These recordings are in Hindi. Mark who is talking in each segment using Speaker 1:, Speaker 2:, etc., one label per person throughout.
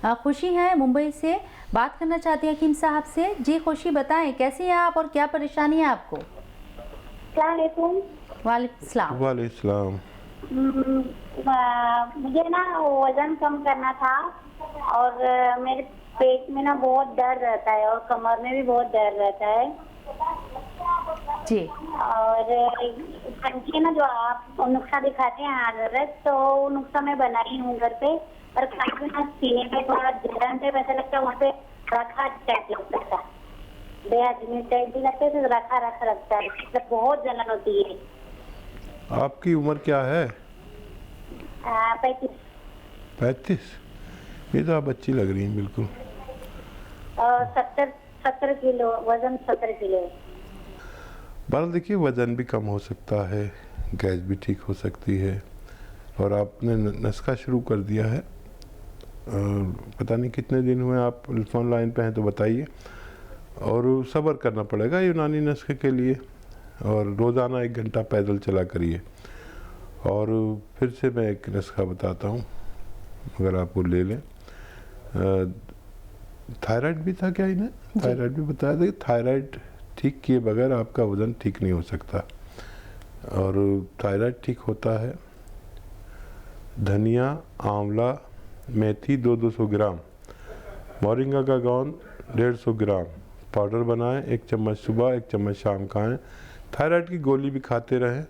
Speaker 1: खुशी है मुंबई से बात करना चाहती हैं हकीम साहब से। जी खुशी, बताएं कैसी हैं आप और क्या परेशानी है आपको?
Speaker 2: वालेकुम
Speaker 1: सलाम।
Speaker 3: वालेकुम।
Speaker 2: मुझे ना वजन कम करना था और मेरे पेट में ना बहुत दर्द रहता है और कमर में भी बहुत दर्द रहता है
Speaker 1: जी।
Speaker 2: और ना जो आप नुस्खा दिखाते हैं हजरत, तो वो नुस्खा मैं बनाई हूँ घर पे, और खाने में सीने पे थोड़ा जलन टाइप ऐसा लगता है, वहाँ पे रखा टाइप लगता था, बेहद टाइप भी लगता है, तो रखा रखा लगता है, मतलब बहुत जलन होती है।
Speaker 3: आपकी उम्र क्या है?
Speaker 2: 35।
Speaker 3: 35? ये तो आप अच्छी लग रही हैं बिल्कुल।
Speaker 2: और 70 किलो वजन, 70 किलो।
Speaker 3: बाल देखिए, वज़न भी कम हो सकता है, गैस भी ठीक हो सकती है, और आपने नुस्खा शुरू कर दिया है। पता नहीं कितने दिन हुए आप टेलीफोन लाइन पे हैं, तो बताइए। और सब्र करना पड़ेगा यूनानी नुस्खे के लिए, और रोज़ाना 1 घंटा पैदल चला करिए। और फिर से मैं एक नुस्खा बताता हूँ, अगर आप वो ले लें। थायराइड भी था क्या इन्हें? थायराइड भी बताया था कि थायराइड ठीक किए बगैर आपका वज़न ठीक नहीं हो सकता, और थायराइड ठीक होता है। धनिया, आंवला, मेथी 200 ग्राम, मोरिंगा का गोंद 150 ग्राम पाउडर बनाएं, 1 चम्मच सुबह 1 चम्मच शाम खाएं। थायराइड की गोली भी खाते रहें,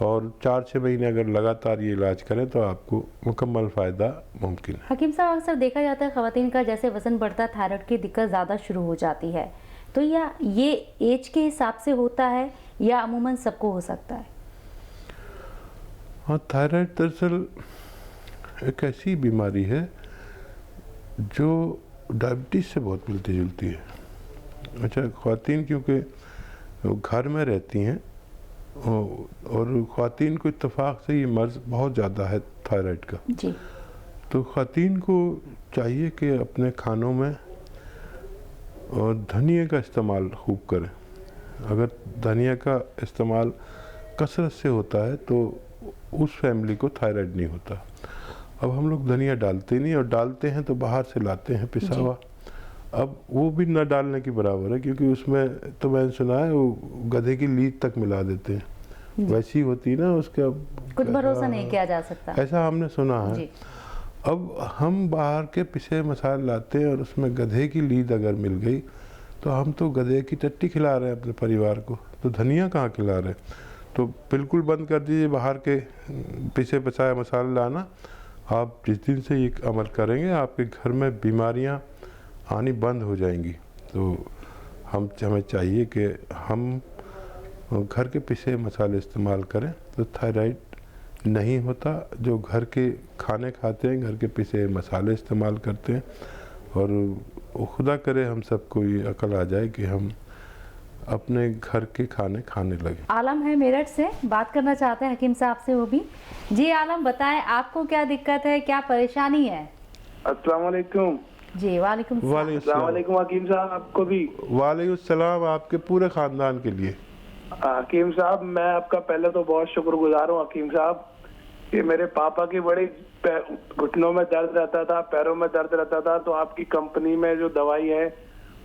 Speaker 3: और 4-6 महीने अगर लगातार ये इलाज करें तो आपको मुकम्मल फ़ायदा मुमकिन है।
Speaker 1: हकीम साहब, अक्सर देखा जाता है ख़वातीन का जैसे वज़न बढ़ता है थायराइड की दिक्कत ज़्यादा शुरू हो जाती है, तो या ये एज के हिसाब से होता है या अमूमन सबको हो सकता है?
Speaker 3: हाँ, थायराइड दरअसल एक ऐसी बीमारी है जो डायबिटीज़ से बहुत मिलती जुलती है। अच्छा, ख़वातीन क्योंकि घर में रहती हैं, और ख़वातीन को इत्तेफाक से ये मर्ज़ बहुत ज़्यादा है थायराइड का,
Speaker 1: जी।
Speaker 3: तो ख़वातीन को चाहिए कि अपने खानों में धनिया का इस्तेमाल खूब करें। अगर धनिया का इस्तेमाल कसरत से होता है तो उस फैमिली को थायराइड नहीं होता। अब हम लोग धनिया डालते नहीं, और डालते हैं तो बाहर से लाते हैं पिसा हुआ। अब वो भी न डालने की बराबर है, क्योंकि उसमें तो मैंने सुना है वो गधे की लीद तक मिला देते हैं, वैसी होती ना उसका,
Speaker 1: कुछ भरोसा नहीं किया जा सकता,
Speaker 3: ऐसा हमने सुना है।
Speaker 1: जी।
Speaker 3: अब हम बाहर के पिसे मसाले लाते हैं, और उसमें गधे की लीद अगर मिल गई तो हम तो गधे की टट्टी खिला रहे हैं अपने परिवार को, तो धनिया कहाँ खिला रहे हैं। तो बिल्कुल बंद कर दीजिए बाहर के पिसे पसाए मसाले लाना। आप जिस दिन से ये अमल करेंगे, आपके घर में बीमारियां आनी बंद हो जाएंगी। तो हमें चाहिए कि हम घर के पिसे मसाले इस्तेमाल करें, तो थायराइड नहीं होता। जो घर के खाने खाते हैं, घर के पिसे मसाले इस्तेमाल करते हैं, और खुदा करे हम सबको ये अकल आ जाए कि हम अपने घर के खाने खाने लगे।
Speaker 1: आलम है मेरठ से, बात करना चाहते हैं हकीम साहब से वो भी। जी आलम, बताएं आपको क्या दिक्कत है, क्या परेशानी है?
Speaker 4: अस्सलाम वालेकुम।
Speaker 1: जी वालेकुम
Speaker 4: अस्सलाम वालेकुम हकीम साहब, आपको भी।
Speaker 3: वालेकुम सलाम, आपके पूरे ख़ानदान के लिए।
Speaker 4: हकीम साहब, मैं आपका पहले तो बहुत शुक्रगुजार हूँ हकीम साहब, कि मेरे पापा की बड़ी घुटनों में दर्द रहता था, पैरों में दर्द रहता था, तो आपकी कंपनी में जो दवाई है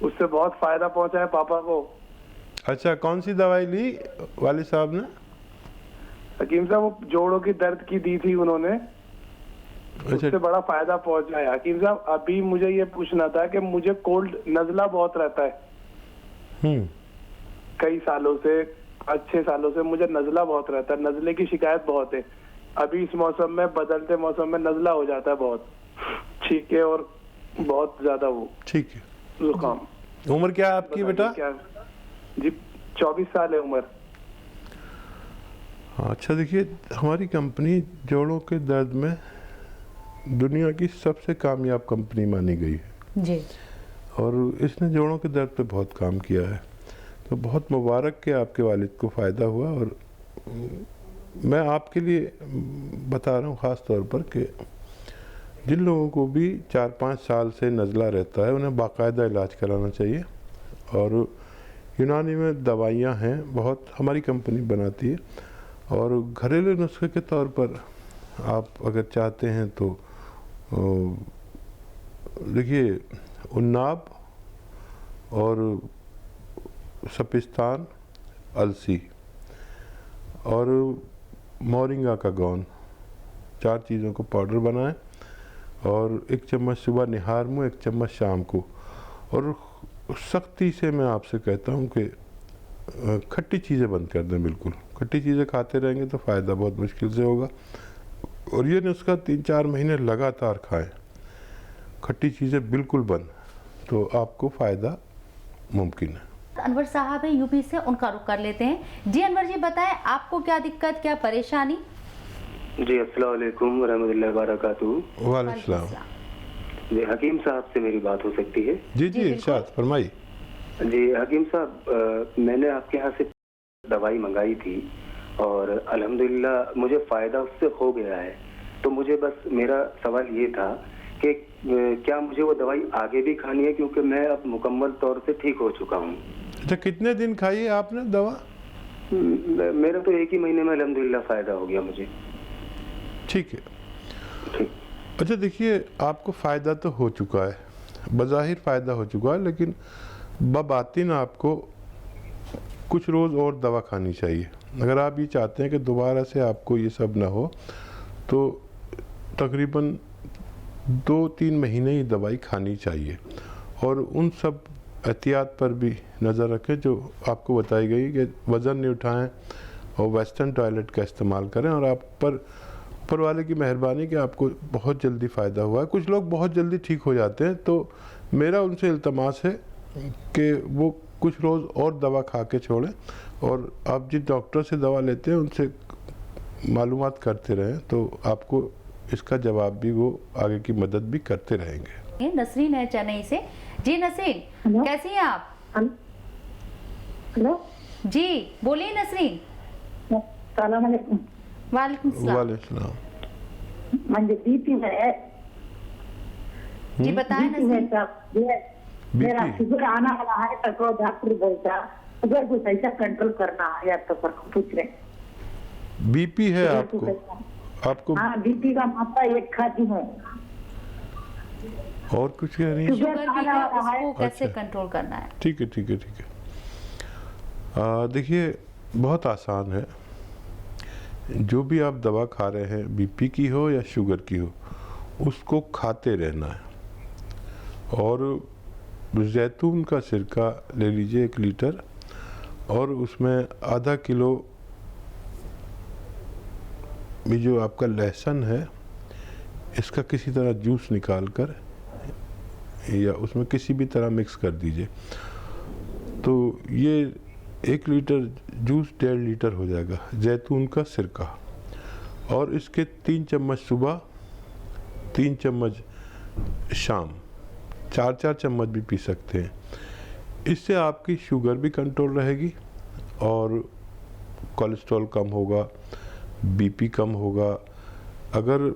Speaker 4: उससे बहुत फायदा पहुंचा है पापा को। अच्छा,
Speaker 3: कौन सी दवाई ली वालिद साहब ने?
Speaker 4: हकीम साहब, वो जोड़ों की दर्द की दी थी उन्होंने, उससे बड़ा फायदा पहुंचा है। हकीम साहब, अभी मुझे ये पूछना था कि मुझे कोल्ड नजला बहुत रहता है, कई सालों से, 5-6 सालों से मुझे नजला बहुत रहता है, नजले की शिकायत बहुत है। अभी इस मौसम में, बदलते मौसम में नजला हो जाता है बहुत, ठीक है, और बहुत ज्यादा वो,
Speaker 3: ठीक है,
Speaker 4: जुकाम।
Speaker 3: उम्र क्या है आपकी बेटा?
Speaker 4: क्या जी? 24 साल है उम्र।
Speaker 3: अच्छा, देखिए, हमारी कंपनी जोड़ों के दर्द में दुनिया की सबसे कामयाब कंपनी मानी गई है
Speaker 1: जी,
Speaker 3: और इसने जोड़ों के दर्द पे बहुत काम किया है। तो बहुत मुबारक कि आपके वालिद को फ़ायदा हुआ। और मैं आपके लिए बता रहा हूँ ख़ास तौर पर कि जिन लोगों को भी 4-5 साल से नज़ला रहता है, उन्हें बाकायदा इलाज कराना चाहिए। और यूनानी में दवाइयाँ हैं बहुत, हमारी कंपनी बनाती है, और घरेलू नुस्खे के तौर पर आप अगर चाहते हैं तो देखिए, उन्नाब और सपिस्तान, अलसी और मोरिंगा का गौन, 4 चीज़ों को पाउडर बनाएं और 1 चम्मच सुबह निहार मुँह, 1 चम्मच शाम को। और सख्ती से मैं आपसे कहता हूँ कि खट्टी चीज़ें बंद कर दें बिल्कुल। खट्टी चीज़ें खाते रहेंगे तो फ़ायदा बहुत मुश्किल से होगा। और ये नुस्खा 3-4 महीने लगातार खाएं, खट्टी चीज़ें बिल्कुल बंद, तो आपको फ़ायदा मुमकिन है।
Speaker 1: अनवर साहब है यूपी से, उनका रुख कर लेते हैं। जी अनवर जी, बताएं आपको क्या दिक्कत, क्या परेशानी?
Speaker 5: जी अस्सलाम वालेकुम रहमतुल्लाहि व बरकातुहू।
Speaker 3: वालेकुम सलाम।
Speaker 5: जी हकीम साहब से मेरी बात हो सकती है?
Speaker 3: जी जी, इरशाद फरमाइए।
Speaker 5: जी हकीम साहब, मैंने आपके यहाँ से दवाई मंगाई थी और अल्हम्दुलिल्लाह मुझे फ़ायदा उससे हो गया है। तो मुझे बस मेरा सवाल ये था कि क्या मुझे वो दवाई आगे भी खानी है, क्योंकि मैं अब मुकम्मल तौर से ठीक हो चुका हूँ।
Speaker 3: अच्छा, कितने दिन खाई है आपने दवा?
Speaker 5: मेरा तो 1 ही महीने में अल्हम्दुलिल्लाह फ़ायदा हो गया मुझे।
Speaker 3: ठीक है।
Speaker 5: ठीक।
Speaker 3: अच्छा देखिए, आपको फ़ायदा तो हो चुका है, बज़ाहिर फ़ायदा हो चुका है, लेकिन बबातिन आपको कुछ रोज़ और दवा खानी चाहिए। अगर आप ये चाहते हैं कि दोबारा से आपको ये सब ना हो, तो तकरीबन 2-3 महीने ही दवाई खानी चाहिए। और उन सब एहतियात पर भी नज़र रखें जो आपको बताई गई, कि वज़न नहीं उठाएं और वेस्टर्न टॉयलेट का इस्तेमाल करें। और आप पर ऊपर वाले की मेहरबानी कि आपको बहुत जल्दी फ़ायदा हुआ है। कुछ लोग बहुत जल्दी ठीक हो जाते हैं, तो मेरा उनसे इल्तमास है कि वो कुछ रोज़ और दवा खा के छोड़ें, और आप जिस डॉक्टर से दवा लेते हैं उनसे मालूमात करते रहें, तो आपको इसका जवाब भी वो आगे की मदद भी करते रहेंगे।
Speaker 1: नसरीन है चेन्नई से। जी नसरीन,
Speaker 2: हेलो।
Speaker 1: कैसी हैं आप?
Speaker 2: हेलो
Speaker 1: जी बोलिए नसरीन।
Speaker 2: सलाम अलैकुम।
Speaker 1: वालेकुम सलाम।
Speaker 3: वालेकुम सलाम।
Speaker 2: मुझे बीपी है।
Speaker 1: जी बताएं
Speaker 2: बीपी है
Speaker 1: नसरीन।
Speaker 2: साहब, मेरा
Speaker 3: बीपी?
Speaker 2: शुगर आना वाला है, तो डॉक्टर बोलता शुगर को ऐसा कंट्रोल करना है, या तो पूछ रहे।
Speaker 3: बीपी है आपको? आपको
Speaker 2: हाँ, बीपी का मात्रा 1 खाती हूँ।
Speaker 3: और कुछ कह रही हैं?
Speaker 1: शुगर भी है,
Speaker 2: आना वाला है।
Speaker 1: उसको कैसे
Speaker 3: अच्छा।
Speaker 1: कंट्रोल करना है?
Speaker 3: ठीक है ठीक है ठीक है। देखिए, बहुत आसान है। जो भी आप दवा खा रहे हैं, बीपी की हो या शुगर की हो, उसको खाते रहना है। और जैतून का सिरका ले लीजिए 1 लीटर, और उसमें आधा किलो भी जो आपका लहसुन है, इसका किसी तरह जूस निकाल कर या उसमें किसी भी तरह मिक्स कर दीजिए। तो ये 1 लीटर जूस 1.5 लीटर हो जाएगा जैतून का सिरका। और इसके 3 चम्मच सुबह, 3 चम्मच शाम, 4-4 चम्मच भी पी सकते हैं। इससे आपकी शुगर भी कंट्रोल रहेगी और कोलेस्ट्रॉल कम होगा, बीपी कम होगा। अगर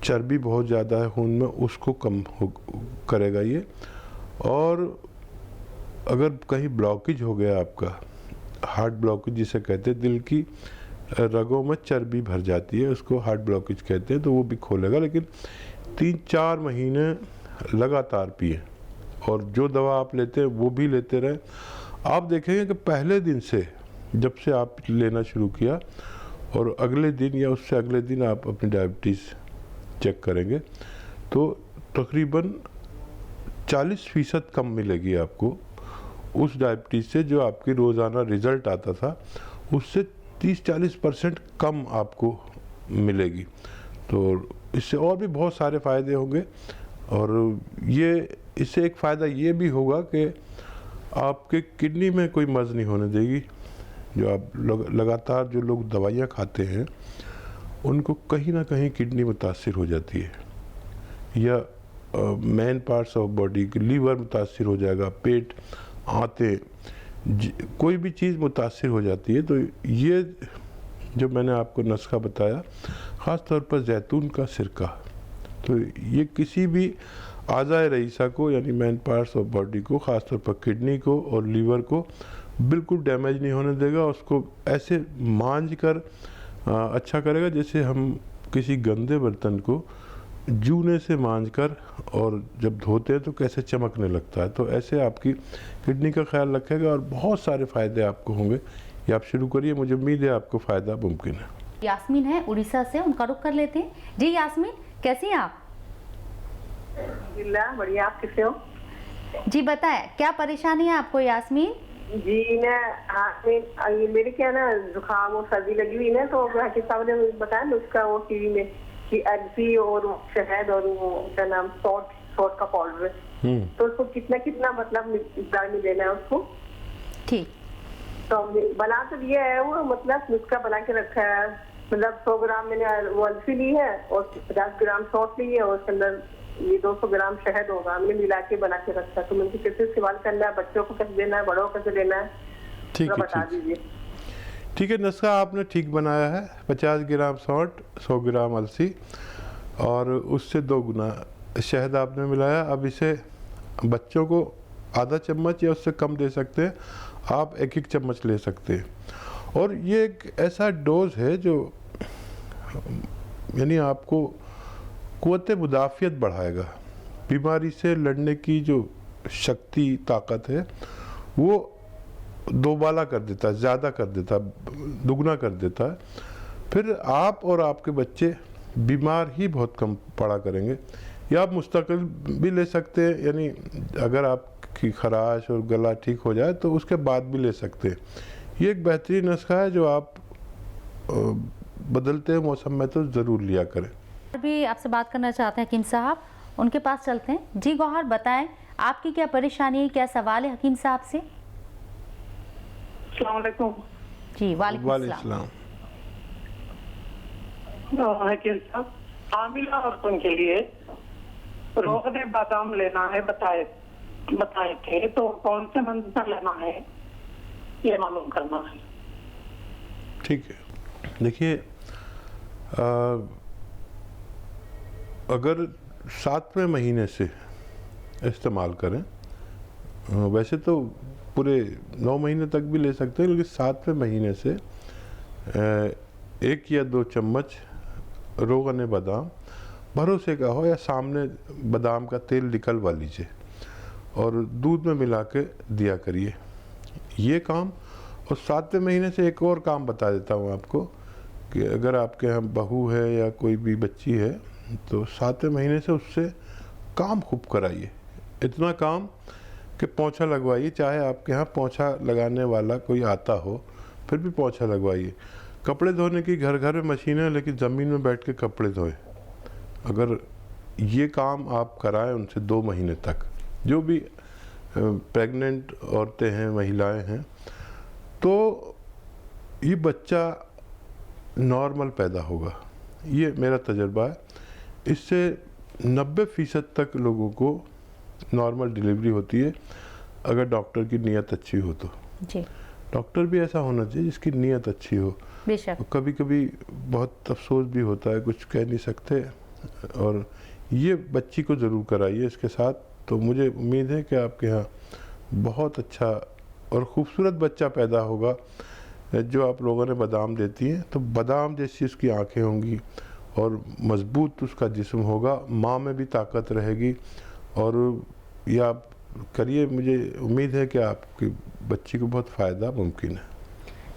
Speaker 3: चर्बी बहुत ज़्यादा है खून में, उसको कम करेगा ये। और अगर कहीं ब्लॉकेज हो गया आपका, हार्ट ब्लॉकेज जिसे कहते हैं, दिल की रगों में चर्बी भर जाती है, उसको हार्ट ब्लॉकेज कहते हैं, तो वो भी खोलेगा। लेकिन 3-4 महीने लगातार पिए, और जो दवा आप लेते हैं वो भी लेते रहें। आप देखेंगे कि पहले दिन से, जब से आप लेना शुरू किया, और अगले दिन या उससे अगले दिन आप अपनी डायबिटीज़ चेक करेंगे, तो तकरीबन 40% कम मिलेगी आपको उस डायबिटीज़ से जो आपकी रोज़ाना रिज़ल्ट आता था, उससे 30-40% कम आपको मिलेगी। तो इससे और भी बहुत सारे फ़ायदे होंगे। और ये इससे एक फ़ायदा ये भी होगा कि आपके किडनी में कोई मर्ज़ नहीं होने देगी। जो आप लगातार जो लोग दवाइयाँ खाते हैं, उनको कहीं ना कहीं किडनी मुतासिर हो जाती है, या main parts of body, liver मुतासिर हो जाएगा, पेट, आंतें, कोई भी चीज़ मुतासिर हो जाती है। तो ये जो मैंने आपको नुस्खा बताया, ख़ास तौर पर जैतून का सिरका, तो ये किसी भी आज़ाए रईसा को, यानी मेन पार्ट्स ऑफ बॉडी को, ख़ास तौर पर किडनी को और लीवर को बिल्कुल डैमेज नहीं होने देगा। उसको ऐसे मांझ कर अच्छा करेगा जैसे हम किसी गंदे बर्तन को जूने से मांजकर और जब धोते हैं तो कैसे चमकने लगता है। तो ऐसे आपकी किडनी का ख्याल रखेगा और बहुत सारे फ़ायदे आपको होंगे। ये आप शुरू करिए, मुझे उम्मीद है आपको फ़ायदा मुमकिन है।
Speaker 1: यास्मीन है उड़ीसा से, उनका रुख कर लेते हैं। जी यास्मीन, कैसी हैं आप?
Speaker 6: बढ़िया, आप कैसे हो?
Speaker 1: जी बताएं, क्या परेशानी है आपको यास्मीन?
Speaker 6: जी ना, हाथ में ये मेरे क्या ना जुकाम और सर्दी लगी हुई ना, तो हाकिम साहब ने बताया ना उसका वो टीवी में कि अलसी और शहद और वो क्या नाम सॉल्ट का पाउडर, तो उसको कितना कितना मतलब मिकदार में लेना है उसको।
Speaker 1: ठीक,
Speaker 6: तो बना तो दिया है वो, मतलब नुस्खा बना के रखा है। मतलब 100 ग्राम मैंने वो अलसी ली है और 50 ग्राम सॉल्ट ली है और उसके अंदर ये 200 ग्राम शहद होगा, हमने मिला के बना के रखा है। तो मुझे कैसे इस्तेमाल करना है, बच्चों को कैसे देना है, बड़ों को कैसे देना है,
Speaker 3: ठीक है,
Speaker 6: बता दीजिए।
Speaker 3: ठीक है, नुस्खा आपने ठीक बनाया है। 50 ग्राम सॉल्ट, 100 ग्राम अलसी और उससे 2 गुना शहद आपने मिलाया। अब इसे बच्चों को आधा चम्मच या उससे कम दे सकते हैं, आप 1-1 चम्मच ले सकते हैं। और ये एक ऐसा डोज है जो यानी आपको क़ुव्वत मुदाफ़ियत बढ़ाएगा। बीमारी से लड़ने की जो शक्ति, ताकत है, वो दोबाला कर देता है, ज़्यादा कर देता है, दुगना कर देता है। फिर आप और आपके बच्चे बीमार ही बहुत कम पड़ा करेंगे। या आप मुस्तकिल भी ले सकते हैं, यानी अगर आपकी खराश और गला ठीक हो जाए तो उसके बाद भी ले सकते हैं। ये एक बेहतरीन नुस्खा है जो आप बदलते मौसम में तो ज़रूर लिया करें।
Speaker 1: भी आपसे बात करना चाहते हैं हकीम साहब, उनके पास चलते हैं। जी गौहर, बताएं आपकी क्या परेशानी है, क्या सवाल है हकीम साहब से?
Speaker 7: अस्सलाम वालेकुम।
Speaker 1: जी वालेकुम सलाम।
Speaker 7: हकीम साहब, हामिला औरतों के लिए रोगन बादाम लेना है, बताए थे, तो कौन से मंत्र लेना है ये मालूम करना है।
Speaker 3: ठीक है, देखिए अगर 7वें महीने से इस्तेमाल करें, वैसे तो पूरे 9 महीने तक भी ले सकते हैं, लेकिन 7वें महीने से 1 या 2 चम्मच रोगन बादाम, भरोसे का हो या सामने बादाम का तेल निकलवा लीजिए और दूध में मिला के दिया करिए ये काम। और 7वें महीने से एक और काम बता देता हूँ आपको कि अगर आपके यहाँ बहू है या कोई भी बच्ची है तो 7वें महीने से उससे काम खूब कराइए। इतना काम कि पोंछा लगवाइए, चाहे आपके यहाँ पोंछा लगाने वाला कोई आता हो फिर भी पोंछा लगवाइए। कपड़े धोने की घर घर में मशीनें, लेकिन ज़मीन में बैठ के कपड़े धोए। अगर ये काम आप कराएं उनसे 2 महीने तक, जो भी प्रेग्नेंट औरतें हैं, महिलाएं हैं, तो ये बच्चा नॉर्मल पैदा होगा। ये मेरा तजर्बा है। इससे 90% तक लोगों को नॉर्मल डिलीवरी होती है, अगर डॉक्टर की नीयत अच्छी हो तो।
Speaker 1: जी,
Speaker 3: डॉक्टर भी ऐसा होना चाहिए जिसकी नीयत अच्छी हो।
Speaker 1: बेशक।
Speaker 3: कभी कभी बहुत अफसोस भी होता है, कुछ कह नहीं सकते। और ये बच्ची को ज़रूर कराइए इसके साथ, तो मुझे उम्मीद है कि आपके यहाँ बहुत अच्छा और ख़ूबसूरत बच्चा पैदा होगा। जो आप लोगों ने बादाम देती हैं, तो बादाम जैसी उसकी आँखें होंगी और मजबूत उसका जिस्म होगा, माँ में भी ताकत रहेगी। और ये आप करिए, मुझे उम्मीद है कि आपकी बच्ची को बहुत फ़ायदा मुमकिन है।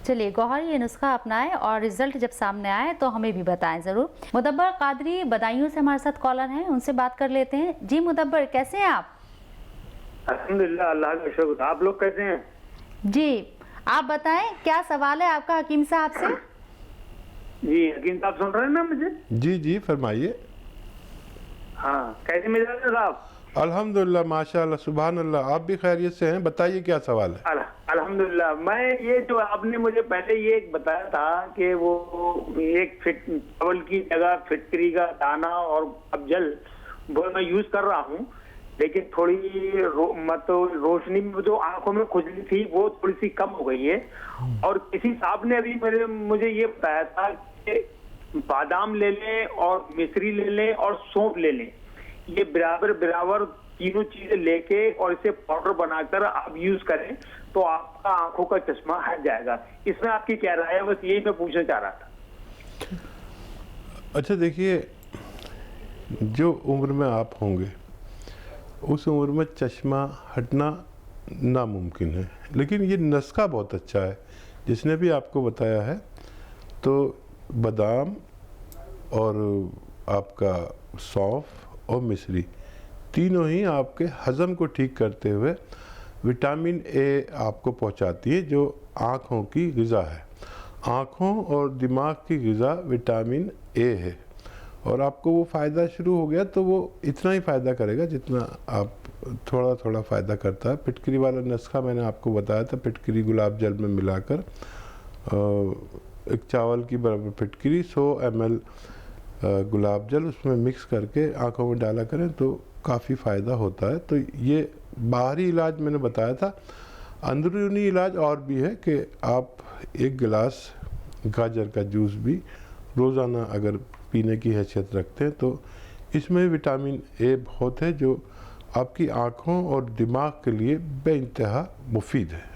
Speaker 1: चलिए गौहर, ये नुस्खा अपनाएं और रिजल्ट जब सामने आए तो हमें भी बताएं ज़रूर। मुदब्बर कादरी बदायूं से हमारे साथ कॉलर हैं, उनसे बात कर लेते हैं। जी मुदब्बर, कैसे हैं आप?
Speaker 8: अल्हम्दुलिल्लाह, अल्लाह का शुक्र। आप लोग कैसे हैं?
Speaker 1: जी, आप बताएं क्या सवाल है आपका हकीम साहब से?
Speaker 8: जी हकीम साहब सुन रहे हैं ना मुझे?
Speaker 3: जी जी फरमाइए।
Speaker 8: हाँ, कैसे मिजाज है साहब?
Speaker 3: अल्हम्दुलिल्लाह, माशाअल्लाह, सुभान अल्लाह। आप भी खैरियत से हैं? बताइए क्या सवाल है।
Speaker 8: अल्हम्दुलिल्लाह। मैं ये जो आपने मुझे पहले ये एक बताया था कि वो एक चावल की जगह फिटकरी का दाना और अफजल वो मैं यूज कर रहा हूँ, लेकिन थोड़ी मतलब रोशनी में जो आंखों में खुजली थी वो थोड़ी सी कम हो गई है। और किसी साहब ने अभी मुझे ये बताया था कि बादाम ले लें और मिश्री ले लें और सौंफ ले लें, ये बराबर तीनों चीजें लेके और इसे पाउडर बनाकर आप यूज करें तो आपका आंखों का चश्मा हट जाएगा। इसमें आपकी क्या राय है? बस यही मैं पूछना चाह रहा था।
Speaker 3: अच्छा देखिए, जो उम्र में आप होंगे उस उम्र में चश्मा हटना नामुमकिन है, लेकिन ये नुस्खा बहुत अच्छा है जिसने भी आपको बताया है। तो बादाम और आपका सौंफ और मिश्री तीनों ही आपके हज़म को ठीक करते हुए विटामिन ए आपको पहुंचाती है, जो आँखों की ग़िज़ा है। आँखों और दिमाग की ग़िज़ा विटामिन ए है, और आपको वो फ़ायदा शुरू हो गया तो वो इतना ही फ़ायदा करेगा जितना आप थोड़ा थोड़ा फ़ायदा करता है। फिटकरी वाला नुस्खा मैंने आपको बताया था, फिटकरी गुलाब जल में मिलाकर एक चावल की बराबर फिटकरी 100 ml गुलाब जल उसमें मिक्स करके आँखों में डाला करें तो काफ़ी फ़ायदा होता है। तो ये बाहरी इलाज मैंने बताया था। अंदरूनी इलाज और भी है कि आप 1 गिलास गाजर का जूस भी रोज़ाना अगर पीने की हैसियत रखते हैं तो इसमें विटामिन ए बहुत है, जो आपकी आँखों और दिमाग के लिए बेइंतहा मुफीद है।